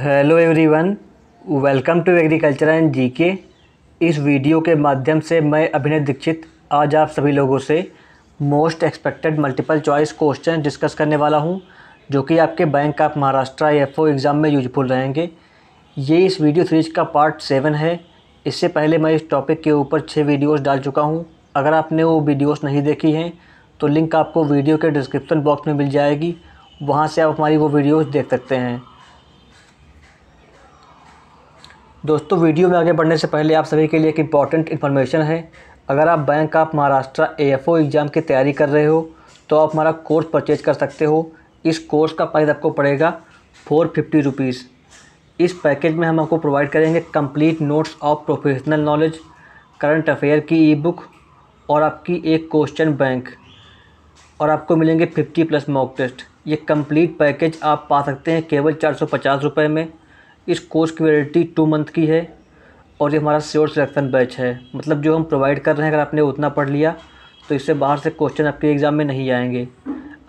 Hello everyone, welcome to agriculture and GK. इस video के माध्यम से मैं अभिनय दीक्षित आज आप सभी लोगों से most expected multiple choice question discuss करने वाला हूं, जो कि आपके bank of Maharashtra FO exam में यूजफुल रहेंगे। ये इस वीडियो सीरीज का पार्ट 7 है। इससे पहले मैं इस टॉपिक के ऊपर 6 वीडियोस डाल चुका हूं। अगर आपने वो वीडियोस नहीं देखी हैं तो लिंक आपको वीडियो के डिस्क्रिप्शन बॉक्स में मिल जाएगी, वहाँ से आप हमारी वो वीडियोस देख सकते हैं। दोस्तों, वीडियो में आगे बढ़ने से पहले आप सभी के लिए एक इम्पॉर्टेंट इन्फॉर्मेशन है। अगर आप bank of Maharashtra AFO exam की तैयारी कर रहे हो तो आप हमारा कोर्स परचेज कर सकते हो। इस कोर्स का प्राइस आपको पड़ेगा 450 रुपीज़। इस पैकेज में हम आपको प्रोवाइड करेंगे complete notes of professional knowledge, current affair की ई बुक और आपकी एक क्वेश्चन बैंक, और आपको मिलेंगे 50+ मॉक टेस्ट। ये कंप्लीट पैकेज आप पा सकते हैं केवल 450 रुपये में। इस कोर्स की वैलिडिटी 2 मंथ की है और ये हमारा श्योर सिलेक्शन बैच है। मतलब जो हम प्रोवाइड कर रहे हैं, अगर आपने उतना पढ़ लिया तो इससे बाहर से क्वेश्चन आपके एग्ज़ाम में नहीं आएंगे।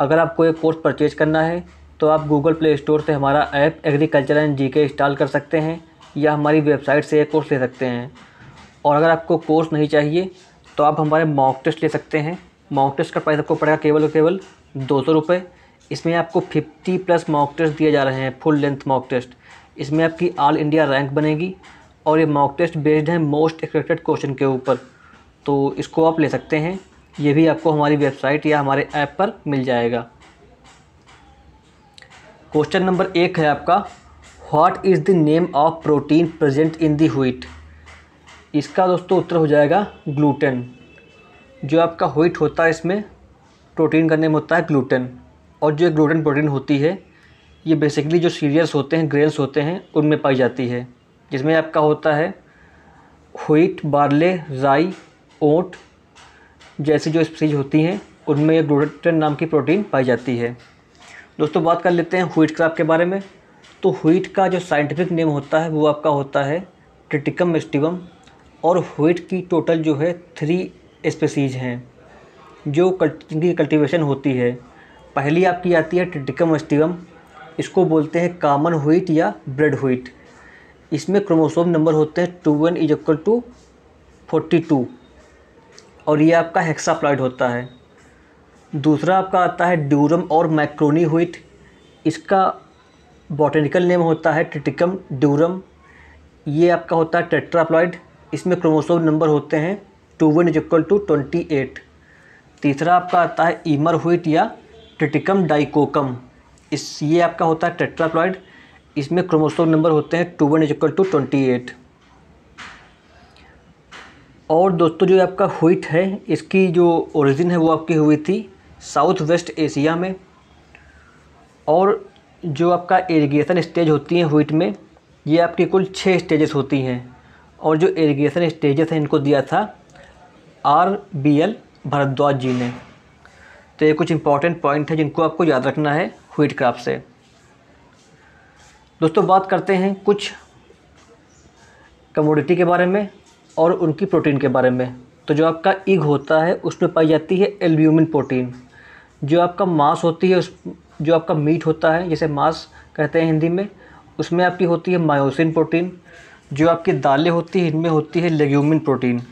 अगर आपको ये कोर्स परचेज करना है तो आप गूगल प्ले स्टोर से हमारा app agriculture and GK install कर सकते हैं या हमारी वेबसाइट से ये कोर्स ले सकते हैं। और अगर आपको कोर्स नहीं चाहिए तो आप हमारे मॉक टेस्ट ले सकते हैं। मॉक टेस्ट का प्राइस आपको पड़ेगा केवल 200 रुपये। इसमें आपको 50+ मॉक टेस्ट दिए जा रहे हैं, फुल लेंथ मॉक टेस्ट। इसमें आपकी ऑल इंडिया रैंक बनेगी और ये मॉक टेस्ट बेस्ड है मोस्ट एक्सपेक्टेड क्वेश्चन के ऊपर, तो इसको आप ले सकते हैं। ये भी आपको हमारी वेबसाइट या हमारे ऐप पर मिल जाएगा। क्वेश्चन नंबर 1 है आपका, what is the name of protein present in the wheat. इसका दोस्तों उत्तर हो जाएगा ग्लूटेन। जो आपका व्हीट होता है इसमें प्रोटीन का नेम होता है ग्लूटेन। और जो ग्लूटेन प्रोटीन होती है ये बेसिकली जो सीरियल्स होते हैं, ग्रेन्स होते हैं, उनमें पाई जाती है, जिसमें आपका होता है व्हीट, बार्ले, राई, ओट जैसी जो स्पीसीज होती हैं उनमें ये ग्लूटेन नाम की प्रोटीन पाई जाती है। दोस्तों, बात कर लेते हैं व्हीट क्रॉप के बारे में। तो व्हीट का जो साइंटिफिक नेम होता है वो आपका होता है ट्रिटिकम एस्टिवम। और व्हीट की टोटल जो है 3 स्पीसीज हैं जो जिनकी कल्टीवेशन होती है। पहली आपकी आती है ट्रिटिकम एस्टिवम। इसको बोलते हैं कॉमन व्हीट या ब्रेड व्हीट। इसमें क्रोमोसोम नंबर होते हैं 2n = 42 और ये आपका हेक्साप्लॉइड होता है। दूसरा आपका आता है ड्यूरम और मैक्रोनी व्हीट। इसका बॉटनिकल नेम होता है ट्रिटिकम ड्यूरम। ये आपका होता है टेट्राप्लॉइड। इसमें क्रोमोसोम नंबर होते हैं 2n = 28। तीसरा आपका आता है ईमर व्हीट या ट्रिटिकम डाइकोकम। ये आपका होता है टेट्राप्लॉइड। इसमें क्रोमोसोम नंबर होते हैं 2n = 28। और दोस्तों, जो आपका व्हीट है इसकी जो ओरिजिन है वो आपकी हुई थी साउथ वेस्ट एशिया में। और जो आपका इरिगेशन स्टेज होती हैं व्हीट में, ये आपकी कुल 6 स्टेजेस होती हैं। और जो इरिगेशन स्टेजेस हैं इनको दिया था RBL भारद्वाज जी ने। तो ये कुछ इंपॉर्टेंट पॉइंट है जिनको आपको याद रखना है व्हीट क्रॉप से। दोस्तों, बात करते हैं कुछ कमोडिटी के बारे में और उनकी प्रोटीन के बारे में। तो जो आपका इग होता है उसमें पाई जाती है एल्ब्यूमिन प्रोटीन। जो आपका मांस होती है जो आपका मीट होता है, जिसे मांस कहते हैं हिंदी में, उसमें आपकी होती है मायोसिन प्रोटीन। जो आपकी दालें होती है इनमें होती है लेग्यूमिन प्रोटीन।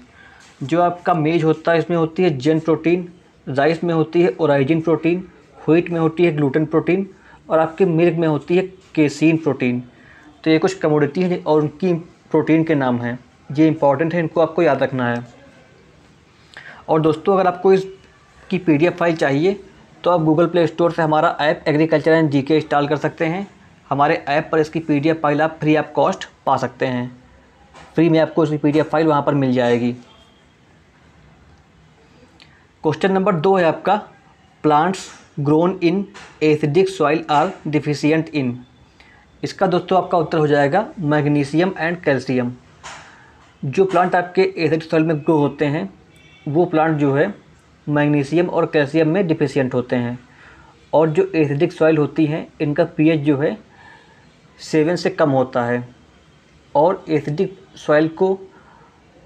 जो आपका मेज होता है इसमें होती है जेन प्रोटीन। राइस में होती है ओराइजिन प्रोटीन। व्हीट में होती है ग्लूटेन प्रोटीन और आपके मिल्क में होती है केसीन प्रोटीन। तो ये कुछ कमोडिटी हैं और उनकी प्रोटीन के नाम हैं। ये इंपॉर्टेंट है, इनको आपको याद रखना है। और दोस्तों, अगर आपको इसकी PDF फाइल चाहिए तो आप गूगल प्ले स्टोर से हमारा app agriculture and GK install कर सकते हैं। हमारे ऐप पर इसकी PDF फाइल आप फ्री ऑफ कॉस्ट पा सकते हैं। फ्री में आपको इसकी PDF फाइल वहाँ पर मिल जाएगी। क्वेश्चन नंबर 2 है आपका, plants grown in acidic soil are deficient in. इसका दोस्तों आपका उत्तर हो जाएगा मैग्नीशियम एंड कैल्शियम। जो प्लांट आपके एसिडिक सॉइल में ग्रो होते हैं वो प्लांट जो है मैग्नीशियम और कैल्शियम में डिफिशियंट होते हैं। और जो एसिडिक सॉइल होती हैं इनका pH जो है 7 से कम होता है। और एसिडिक सॉइल को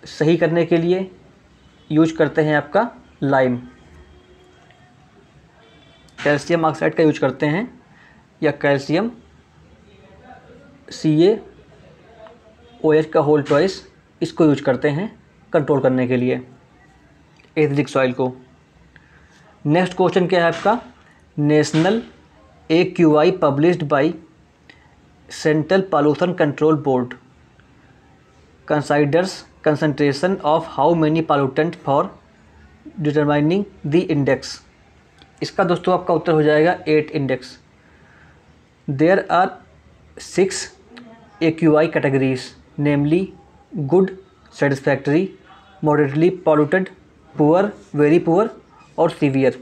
सही करने के लिए यूज करते हैं आपका लाइम, कैल्शियम ऑक्साइड का यूज करते हैं या कैल्शियम CaOH का होल ट्वाइस इसको यूज करते हैं कंट्रोल करने के लिए एसिडिक सॉइल को। नेक्स्ट क्वेश्चन क्या है आपका, national AQI published by central pollution control board considers concentration of how many pollutant for determining the index. इसका दोस्तों आपका उत्तर हो जाएगा 8 index. There are 6 AQI categories namely good, satisfactory, moderately polluted, poor, very poor और severe.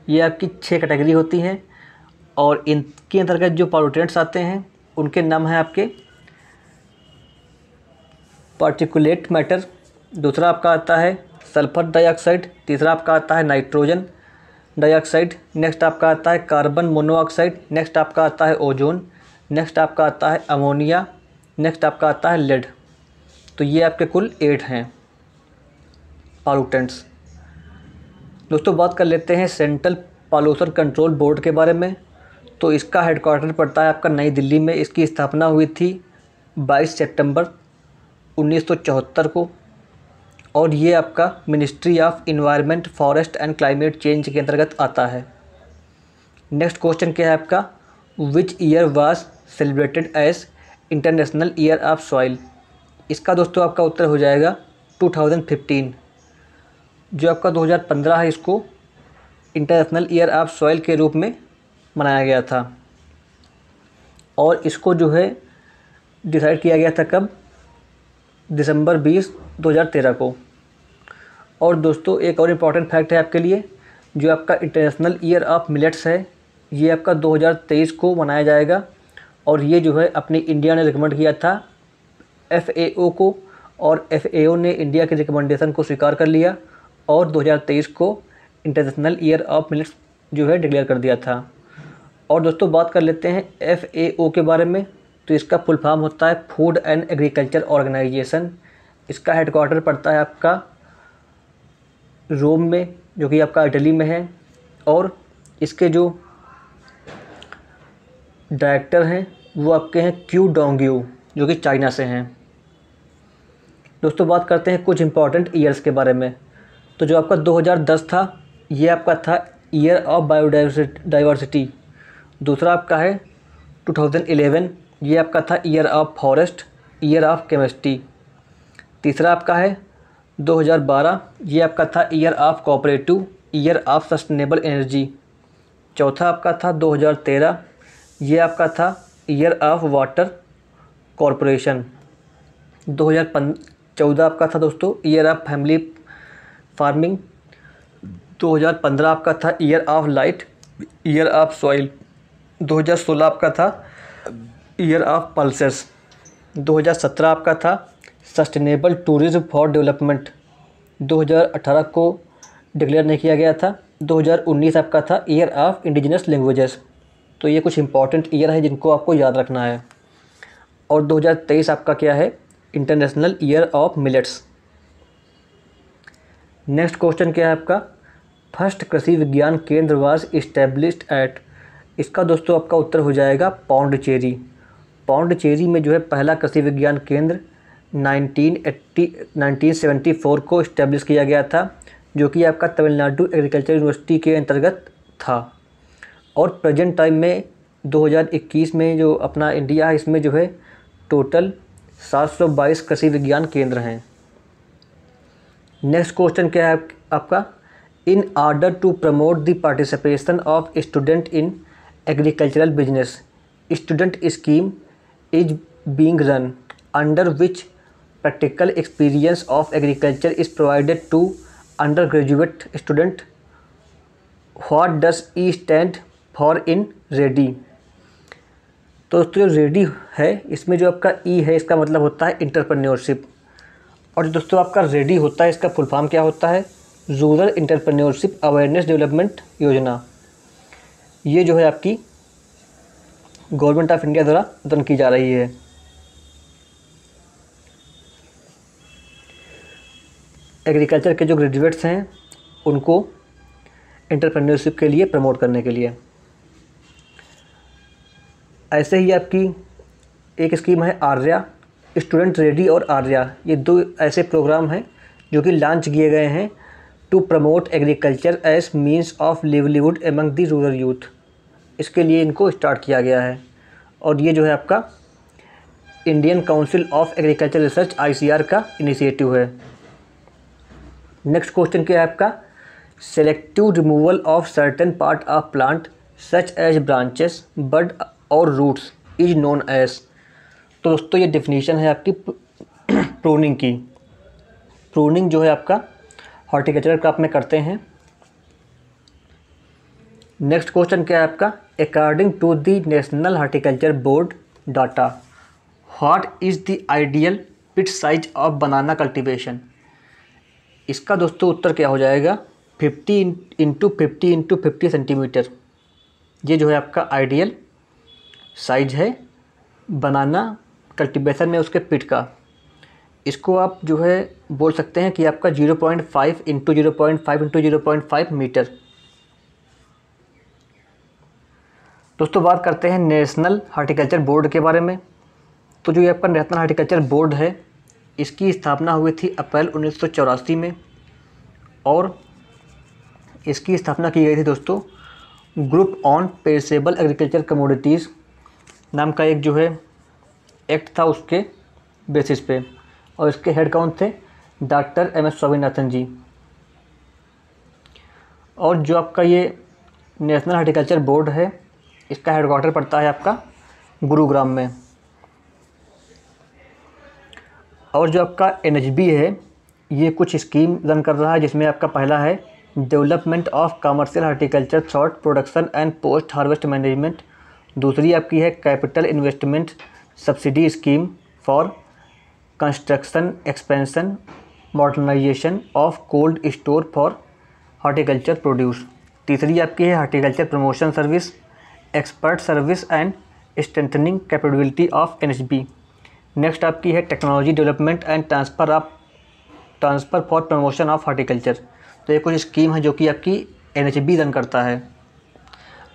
ये आपकी 6 category होती हैं और इनके अंतर्गत जो पॉल्यूटेंट्स आते हैं उनके नाम हैं आपके पार्टिकुलेट मैटर, दूसरा आपका आता है सल्फर डाइऑक्साइड, तीसरा आपका आता है नाइट्रोजन डाइऑक्साइड, नेक्स्ट आपका आता है कार्बन मोनोऑक्साइड, नेक्स्ट आपका आता है ओजोन, नेक्स्ट आपका आता है अमोनिया, नेक्स्ट आपका आता है लेड। तो ये आपके कुल 8 हैं पॉल्यूटेंट्स। दोस्तों बात कर लेते हैं सेंट्रल पॉल्यूशन कंट्रोल बोर्ड के बारे में। तो इसका हेडक्वार्टर पड़ता है आपका नई दिल्ली में। इसकी स्थापना हुई थी 22 सितंबर 1974 को और ये आपका ministry of environment, forest and climate change के अंतर्गत आता है। नेक्स्ट क्वेश्चन क्या है आपका, which year was celebrated as international year of soil. इसका दोस्तों आपका उत्तर हो जाएगा 2015। जो आपका 2015 है इसको इंटरनेशनल ईयर ऑफ सॉइल के रूप में मनाया गया था और इसको जो है डिसाइड किया गया था कब, दिसंबर 20, 2013 को। और दोस्तों एक और इम्पॉर्टेंट फैक्ट है आपके लिए, जो आपका इंटरनेशनल ईयर ऑफ मिलेट्स है ये आपका 2023 को मनाया जाएगा और ये जो है अपनी इंडिया ने रिकमेंड किया था FAO को और FAO ने इंडिया के रिकमेंडेशन को स्वीकार कर लिया और 2023 को इंटरनेशनल ईयर ऑफ मिलेट्स जो है डिक्लेयर कर दिया था। और दोस्तों बात कर लेते हैं FAO के बारे में। तो इसका फुल फॉर्म होता है फूड एंड एग्रीकल्चर ऑर्गेनाइजेशन। इसका हेडक्वार्टर पड़ता है आपका रोम में, जो कि आपका इटली में है और इसके जो डायरेक्टर हैं वो आपके हैं क्यू डोंग्यू, जो कि चाइना से हैं। दोस्तों बात करते हैं कुछ इंपॉर्टेंट ईयर्स के बारे में। तो जो आपका 2010 था ये आपका था ईयर ऑफ बायोडाइवर्सिटी। दूसरा आपका है 2011, ये आपका था year of forest, year of chemistry. तीसरा आपका है 2012, ये आपका था year of cooperative, year of sustainable energy. चौथा आपका था 2013, ये आपका था ईयर ऑफ वाटर कॉरपोरेशन। 2014 आपका था दोस्तों ईयर ऑफ फैमिली फार्मिंग। 2015 आपका था year of light, year of soil. 2016 आपका था ईयर ऑफ पल्सेस। 2017 आपका था सस्टेनेबल टूरिज्म फॉर डेवलपमेंट। 2018 को डिक्लेयर नहीं किया गया था। 2019 आपका था ईयर ऑफ इंडिजिनस लैंग्वेजेस। तो ये कुछ इंपॉर्टेंट ईयर है जिनको आपको याद रखना है। और 2023 आपका क्या है, international year of millets. Next question क्या है आपका, फर्स्ट कृषि विज्ञान केंद्र वाज इस्टेब्लिश्ड एट। इसका दोस्तों आपका उत्तर हो जाएगा पौंडचेरी। पौंडचेरी में जो है पहला कृषि विज्ञान केंद्र 1974 को इस्टेब्लिश किया गया था, जो कि आपका तमिलनाडु एग्रीकल्चर यूनिवर्सिटी के अंतर्गत था। और प्रेजेंट टाइम में 2021 में जो अपना इंडिया है इसमें जो है टोटल 722 कृषि विज्ञान केंद्र हैं। नेक्स्ट क्वेश्चन क्या है आपका, in order to promote the participation of student in agricultural business, student scheme is being run under which practical experience of agriculture is provided to undergraduate student. What does E stand for in READY. तो दोस्तों जो ready है इसमें जो आपका ई है इसका मतलब होता है इंटरप्रेन्योरशिप। और जो दोस्तों आपका रेडी होता है इसका फुल फॉर्म क्या होता है, रूरल इंटरप्रेन्योरशिप अवेयरनेस डेवलपमेंट योजना। ये जो है आपकी गवर्नमेंट ऑफ इंडिया द्वारा रन की जा रही है। एग्रीकल्चर के जो ग्रेजुएट्स हैं उनको इंटरप्रेन्योरशिप के लिए प्रमोट करने के लिए। ऐसे ही आपकी एक स्कीम है आर्या, स्टूडेंट रेडी और आर्या, ये 2 ऐसे प्रोग्राम हैं जो कि लॉन्च किए गए हैं to promote agriculture as means of livelihood among the rural youth. इसके लिए इनको स्टार्ट किया गया है और ये जो है आपका Indian council of agriculture research ICAR का इनिशिएटिव है। नेक्स्ट क्वेश्चन क्या है आपका, selective removal of certain part of plant such as branches bud और रूट्स इज नोन एज। तो दोस्तों ये डेफिनेशन है आपकी प्रूनिंग की। प्रूनिंग जो है आपका हॉर्टिकल्चर क्रॉप में करते हैं। नेक्स्ट क्वेश्चन क्या है आपका, according to the national horticulture board data what is the ideal pit size of banana cultivation. इसका दोस्तों उत्तर क्या हो जाएगा, 50 × 50 × 50 सेंटीमीटर। ये जो है आपका आइडियल साइज है बनाना कल्टीवेशन में उसके पिट का। इसको आप जो है बोल सकते हैं कि आपका 0.5 × 0.5 × 0.5 मीटर। दोस्तों बात करते हैं नेशनल हॉर्टिकल्चर बोर्ड के बारे में। तो जो ये आपका नेशनल हॉर्टिकल्चर बोर्ड है, इसकी स्थापना हुई थी अप्रैल 1984 में और इसकी स्थापना की गई थी दोस्तों group on perishable agriculture commodities नाम का एक जो है एक्ट था उसके बेसिस पे, और इसके हेड कौन थे, डॉक्टर MS स्वामीनाथन जी। और जो आपका ये नेशनल हॉर्टिकल्चर बोर्ड है, इसका हेडक्वार्टर पड़ता है आपका गुरुग्राम में। और जो आपका NHB है, ये कुछ स्कीम रन कर रहा है, जिसमें आपका पहला है development of commercial horticulture through production and post harvest management. दूसरी आपकी है capital investment subsidy scheme for construction expansion modernisation of cold store for horticulture produce. तीसरी आपकी है horticulture promotion service expert service and strengthening capability of NHB। Next आपकी है technology development and transfer for promotion of horticulture. तो ये कुछ scheme है जो कि आपकी NHB रन करता है।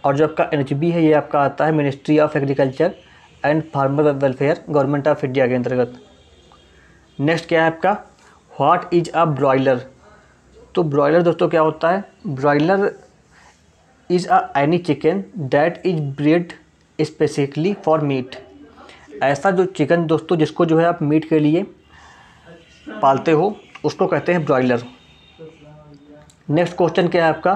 और जो आपका NHB है, ये आपका आता है ministry of agriculture and farmer welfare government of India के अंतर्गत। नेक्स्ट क्या है आपका, व्हाट इज अ ब्रॉयलर। तो ब्रॉयलर दोस्तों क्या होता है, broiler is a any chicken that is breed specifically for meet. ऐसा जो चिकन दोस्तों जिसको जो है आप मीट के लिए पालते हो, उसको कहते हैं ब्रॉयलर। नेक्स्ट क्वेश्चन क्या है आपका,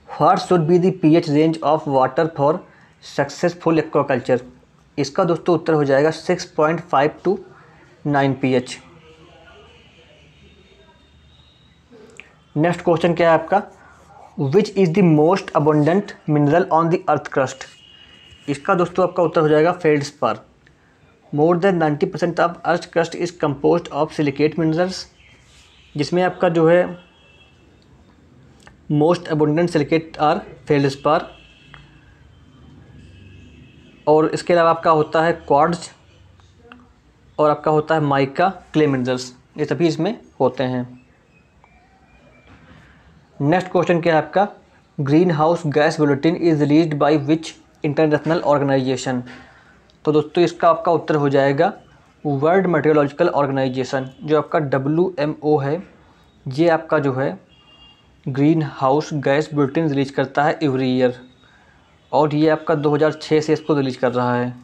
what should be the pH range of water for successful aquaculture. इसका दोस्तों उत्तर हो जाएगा 6.5 to 9 pH। नेक्स्ट क्वेश्चन क्या है आपका, which is the most abundant mineral on the earth crust. इसका दोस्तों आपका उत्तर हो जाएगा feldspar. More than 90% of earth crust is composed of silicate minerals, जिसमें आपका जो है most abundant silicate are feldspar. और इसके अलावा आपका होता है क्वार्ट्ज और आपका होता है माइका क्ले मिनरल्स, ये सभी इसमें होते हैं। नेक्स्ट क्वेश्चन क्या है आपका, greenhouse gas bulletin is released by which international organisation. तो दोस्तों इसका आपका उत्तर हो जाएगा वर्ल्ड मेट्रोलॉजिकल ऑर्गेनाइजेशन। जो आपका WMO है, ये आपका जो है green house gas bulletin release करता है एवरी ईयर, और ये आपका 2006 से इसको रिलीज कर रहा है।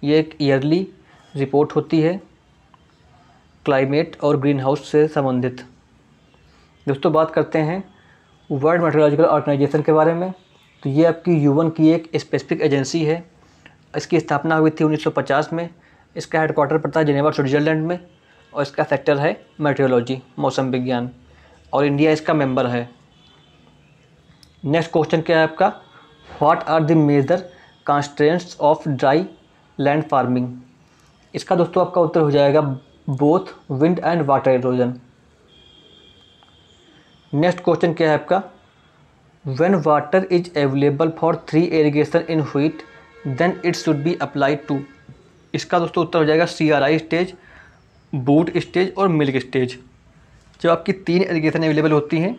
ये एक ईयरली रिपोर्ट होती है क्लाइमेट और ग्रीन हाउस से संबंधित। दोस्तों बात करते हैं वर्ल्ड मेट्रोलॉजिकल ऑर्गेनाइजेशन के बारे में। तो ये आपकी UN की एक स्पेसिफिक एजेंसी है। इसकी स्थापना हुई थी 1950 में। इसका हेडक्वार्टर पड़ता है जिनेवा स्विट्ज़रलैंड में, और इसका सेक्टर है मेट्रोलॉजी मौसम विज्ञान, और इंडिया इसका मेंबर है। नेक्स्ट क्वेश्चन क्या है आपका, what are the major constraints of dry land farming. इसका दोस्तों आपका उत्तर हो जाएगा both wind and water erosion. Next question क्या है आपका, when water is available for 3 irrigation in wheat then it should be applied to. इसका दोस्तों उत्तर हो जाएगा CRI स्टेज, बूट स्टेज और मिल्क स्टेज। जब आपकी 3 इरिगेशन अवेलेबल होती हैं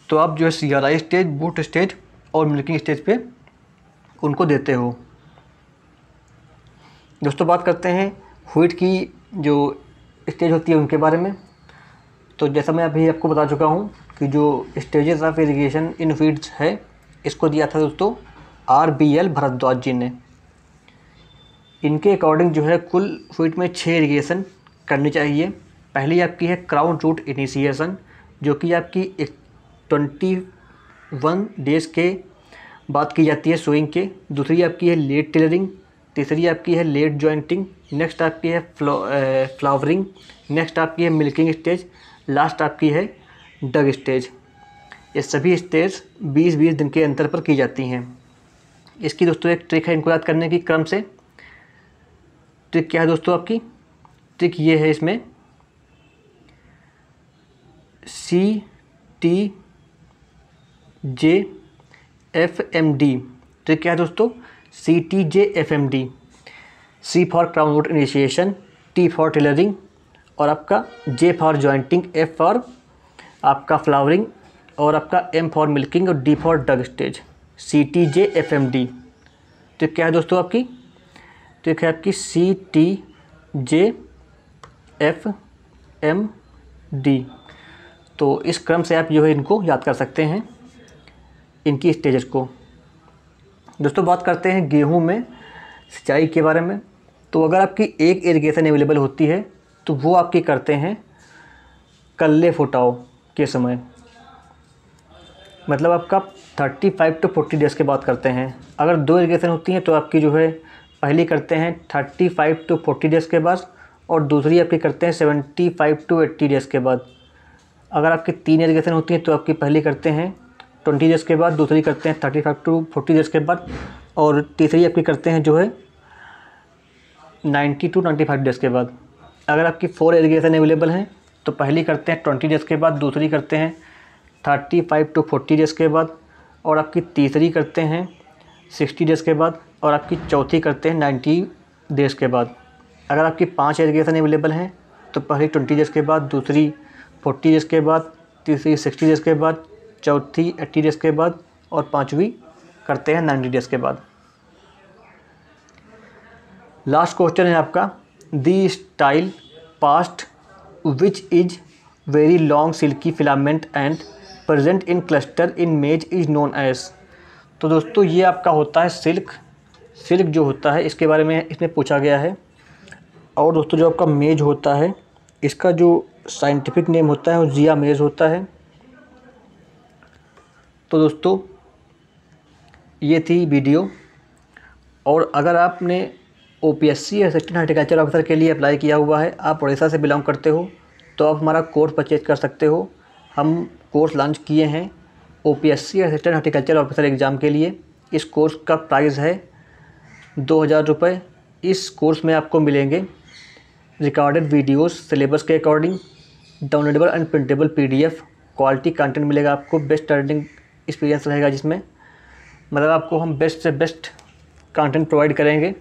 तो आप जो है CRI स्टेज, बूट स्टेज और मिल्किंग स्टेज पे उनको देते हो। दोस्तों बात करते हैं व्हीट की जो स्टेज होती है उनके बारे में। तो जैसा मैं अभी आपको बता चुका हूँ कि जो stages of irrigation in Vitz है, इसको दिया था दोस्तों RBL भारद्वाज जी ने। इनके अकॉर्डिंग जो है कुल व्हीट में 6 इरिगेशन करनी चाहिए। पहली आपकी है क्राउन रूट इनिशिएशन, जो कि आपकी 21 डेज़ के बाद की जाती है सोइंग के। दूसरी आपकी है लेट टिलरिंग। तीसरी आपकी है लेट जॉइंटिंग। नेक्स्ट आपकी है फ्लावरिंग। नेक्स्ट आपकी है मिल्किंग स्टेज। लास्ट आपकी है डग स्टेज। ये सभी स्टेज 20-20 दिन के अंतर पर की जाती हैं। इसकी दोस्तों एक ट्रिक है इनको याद करने की क्रम से। ट्रिक क्या है दोस्तों आपकी? ट्रिक ये है इसमें CTJFMD। ट्रिक क्या है दोस्तों? CTJFMD। C for crown root initiation, T for tillering और आपका J for jointing, F for आपका फ्लावरिंग और आपका M फॉर मिल्किंग और D for dough stage. CTJFMD। Trick क्या है दोस्तों आपकी? ट्रिक है आपकी CTJFMD। तो इस क्रम से आप जो है इनको याद कर सकते हैं, इनकी स्टेजेस को। दोस्तों बात करते हैं गेहूं में सिंचाई के बारे में। तो अगर आपकी एक इरिगेशन अवेलेबल होती है तो वो आपकी करते हैं कल्ले फुटाव के समय, मतलब आपका 35 to 40 डेज़ के बाद करते हैं। अगर 2 इरिगेशन होती हैं तो आपकी जो है पहली करते हैं 35 to 40 डेज़ के बाद और दूसरी आपकी करते हैं 75 to 80 डेज़ के बाद। अगर आपकी 3 इरिगेशन होती हैं तो आपकी पहली करते हैं 20 डेज़ के बाद, दूसरी करते हैं 35 to 40 डेज़ के बाद और तीसरी आपकी करते हैं जो है 90 to 95 डेज़ के बाद। अगर आपकी 4 इरिगेशन अवेलेबल हैं तो पहली करते हैं 20 डेज़ के बाद, दूसरी करते हैं 35 to 40 डेज़ के बाद और आपकी तीसरी करते हैं 60 डेज़ के बाद और आपकी चौथी करते हैं 90 डेज़ के बाद। अगर आपकी 5 इरिगेशन अवेलेबल हैं तो पहली 20 डेज़ के बाद, दूसरी 40 डेज़ के बाद, तीसरी 60 डेज़ के बाद, चौथी 80 डेज़ के बाद और पांचवी करते हैं 90 डेज़ के बाद। लास्ट क्वेश्चन है आपका, the style part which is very long silky filament and present in cluster in maize is known as. तो दोस्तों ये आपका होता है सिल्क जो होता है इसके बारे में इसमें पूछा गया है। और दोस्तों जो आपका मेज होता है इसका जो साइंटिफिक नेम होता है वो जिया मेज होता है। तो दोस्तों ये थी वीडियो। और अगर आपने OPSC असिस्टेंट हॉर्टिकल्चर ऑफिसर के लिए अप्लाई किया हुआ है, आप उड़ीसा से बिलोंग करते हो, तो आप हमारा कोर्स परचेज कर सकते हो। हम कोर्स लॉन्च किए हैं OPSC assistant horticulture officer exam के लिए। इस कोर्स का प्राइस है 2000 रुपये। इस कोर्स में आपको मिलेंगे रिकॉर्डेड वीडियोस सिलेबस के according, downloadable and printable PDF, quality content मिलेगा आपको, बेस्ट लर्निंग एक्सपीरियंस रहेगा जिसमें मतलब आपको हम बेस्ट से बेस्ट कंटेंट प्रोवाइड करेंगे।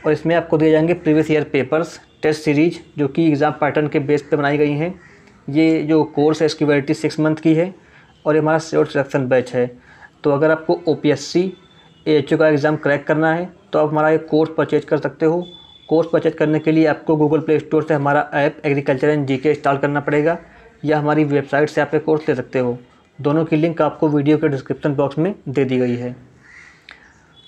और इसमें आपको दिए जाएंगे previous year papers, test series जो कि एग्ज़ाम पैटर्न के बेस पे बनाई गई हैं। ये जो कोर्स है इसकी वैलिडिटी 6 मंथ की है और ये हमारा श्योर सिलेक्शन बैच है। तो अगर आपको OPSC AHO का एग्ज़ाम क्रैक करना है तो आप हमारा ये कोर्स परचेज कर सकते हो। कोर्स परचेज करने के लिए आपको गूगल प्ले स्टोर से हमारा app agriculture and GK install करना पड़ेगा या हमारी वेबसाइट से आप ये कोर्स ले सकते हो। दोनों की लिंक आपको वीडियो के डिस्क्रिप्शन बॉक्स में दे दी गई है।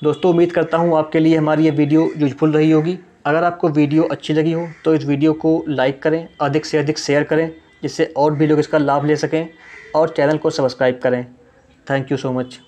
दोस्तों उम्मीद करता हूँ आपके लिए हमारी ये वीडियो यूजफुल रही होगी। अगर आपको वीडियो अच्छी लगी हो तो इस वीडियो को लाइक करें, अधिक से अधिक शेयर करें जिससे और भी लोग इसका लाभ ले सकें और चैनल को सब्सक्राइब करें। Thank you so much.